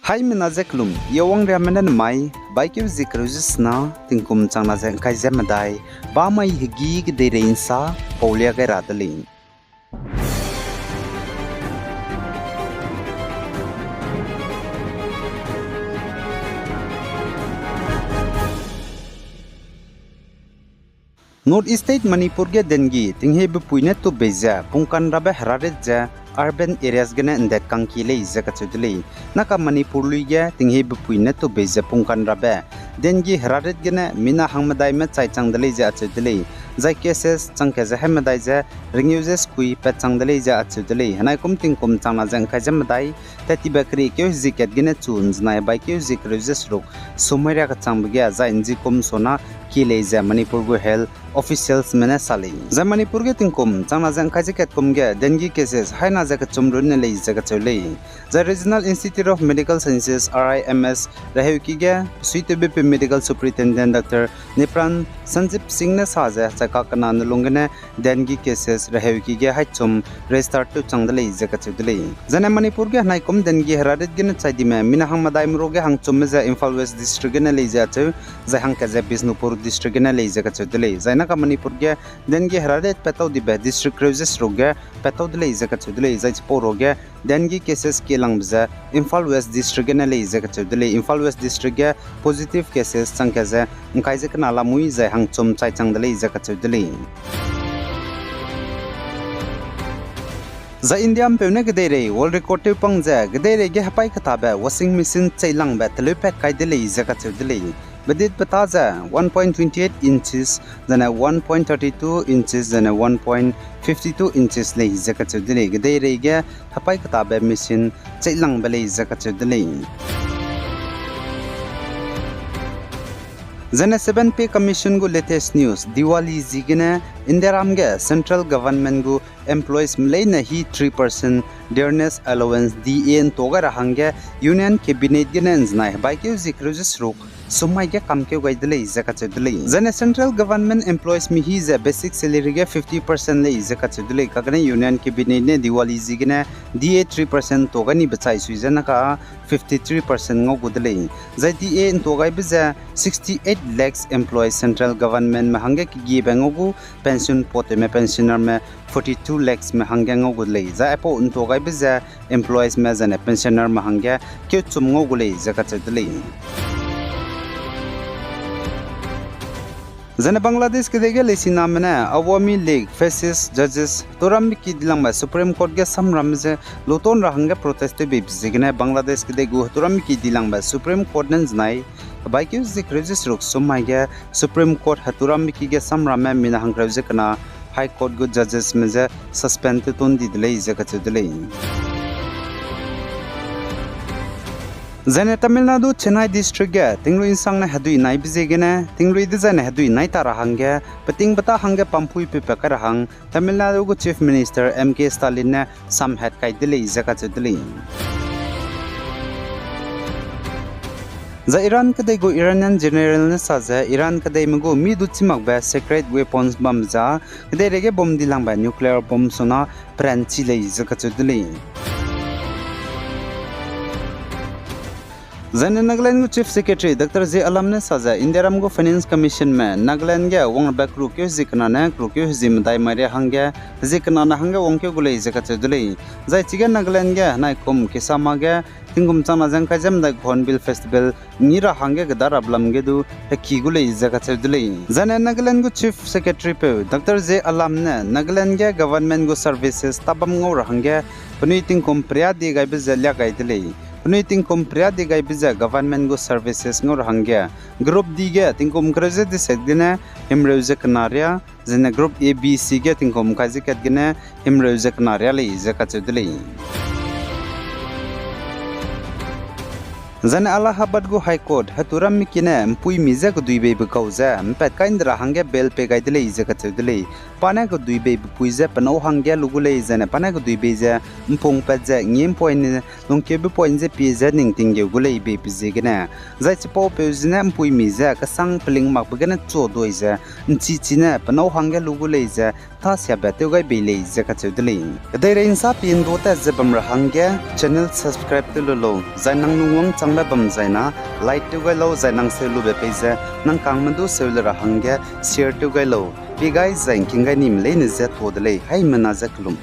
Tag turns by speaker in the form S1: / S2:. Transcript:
S1: Hai menazeklum yawang ramanan mai baikyu zikrujisna tingkum changna jeng kaizem madai ba mai higi gde reinsa paulia ga radali North East State Manipur ge dengi tinghe bu puinet to beja pungkan rabe hararet ja urban areas gena ndet kangki le zaka chudli naka Manipur luiya tinghe bu puinet to beja pungkan rabe dengi hararet gena mina hangmadai me chai changdali ja chudli zai cases changke ja hemadai ja ringuses kui pe changdali ja chudli hanai kum tingkum changna jang kha jamadai tati bakri kyo ziket gena chunz nai bai kyo zikrujes ruk sumaira ka changbya za inji kum sona ki ja Manipur go health officials mena sali za Manipur ge tingkum changna jang kha jiket kum ge dengue cases haina jaka chumrun ne lei jaka chole the Regional Institute of Medical Sciences RIMS raheuki ge suitable medical superintendent Dr. Nipran Sanjip Singh ne saja chaka kana nulungene dengue cases raheuki ge haichum restart to changdale jaka chudle jana Manipur ge hanai kum dengue hararit ge na chaidi me mina hang madai mro ge hang chum ja Imphal West district ge na lei ja chu ja hang ka ja Bisnupur district ge na lei jaka chudle jaina ka Manipur ge dengue hararit petau di be district roses roge petau de lei jaka chudle jai poroge dengue cases ke langbza Imphal West district ge na lei jaka chudle Imphal West district ge positive cases changka ja ngkai je kana lamui ja hang chum chai changdale jaka chudle za India peune gdere world record te pangja gdere ge hapai khatabe washing machine chailang ba tlepe kaidele jaka chudle Badit Bataza 1.28 inches, then a 1.32 inches, then a 1.52 inches lay Zakatudele. Gade Rega, Hapai Katabe mission, Chailang Balay Zakatudele. Then a 7 Pay Commission go latest news. Diwali Zigana, Indiramga, central government go employees Mlayna he 3% dearness allowance DA and Togara Hanga, Union Cabinet Ganans Nai, Bike Zikrus Rook. Sumai ge kamke gaidle zakatudle zane central government employees mi hi za basic salary ge 50% le zakatudle kagane union cabinet ne Diwali zigna DA 3% togani bachai suizana ka 53% ngogudle zai DA togai biza 68 lakhs employees central government ma hange ki gi bangogu pension pote me pensioner me 42 lakhs me hange ngogudle za apo togai biza employees me zane pensioner ma hange kyo chum ngogule zakatudle Zana Bangladesh ke dege lesi namna Awami League faces judges toram ki dilangba Supreme Court ge samramje loton rahanga protest be bizigna Bangladesh ke degu toram ki dilangba Supreme Court nan znai baikyu zikrejis ruk somaiga Supreme Court haturam ki ge samrama mina hangraje kana High Court go judges meje suspend ton didle zakatudle Zane Tamil Nadu Chennai district ga tinglu insang na hadui nai bizegena tinglu idizane hadui nai tarahanga pating bata hanga pampui pe pakarahang Tamil Nadu go Chief Minister MK Stalin na sam hat kai dile zakatudle Za Iran kadai go Iranian general na saja Iran kadai mago mi du chimak ba secret weapons bom za kadai rege bom dilang ba nuclear bomb sona pranchi le zakatudle Zane Nagaland Chief Secretary Dr. Z. Alamne saja Indiaram go Finance Commission me Nagaland ga wong back rukyo zikna na rukyo zimdai mare hangya zikna na hanga wongkyo gule zakatudle zai chiga Nagaland ga nai kum kisama ga tingum chama jang ka jam da Hornbill Festival nira hangya ga darablam ge du ki gule zakatudle Zane Nagaland go Chief Secretary pe Dr. Z. Alamne Nagaland ga government go services tabam ngor hangya puniting kum priya de ga be zalya ga idle Puniting kompria de gai biza government go services ngor hangya group D ge tingkom graze de segdina himreuze kanaria zena group A B C ge tingkom kaji katgina himreuze kanaria le zakatudle Zana Allahabad go High Court haturam mikina mpui miza go duibe bukauza mpet kaindra hangya bel pe gaidle zakatudle pana go duibe buiza pano hangya lugule zana pana go duibe za mpong patza ngem point longke be point ze pizza ning tingge gule be pizegena zai chipo pe zina mpui miza ka sang pling mak bugana cho doiza nchi china pano hangya lugule za tha sia betu gai bele zaka chudli dai rein sa pin do ta zebam rahangya channel subscribe tu lo zainang nungwang changla bam zaina like tu gai lo zainang selu be peza nang kangmandu selu rahangya share tu gai lo bi gai zain kingai nim le ne zat hodle hai mana zaklum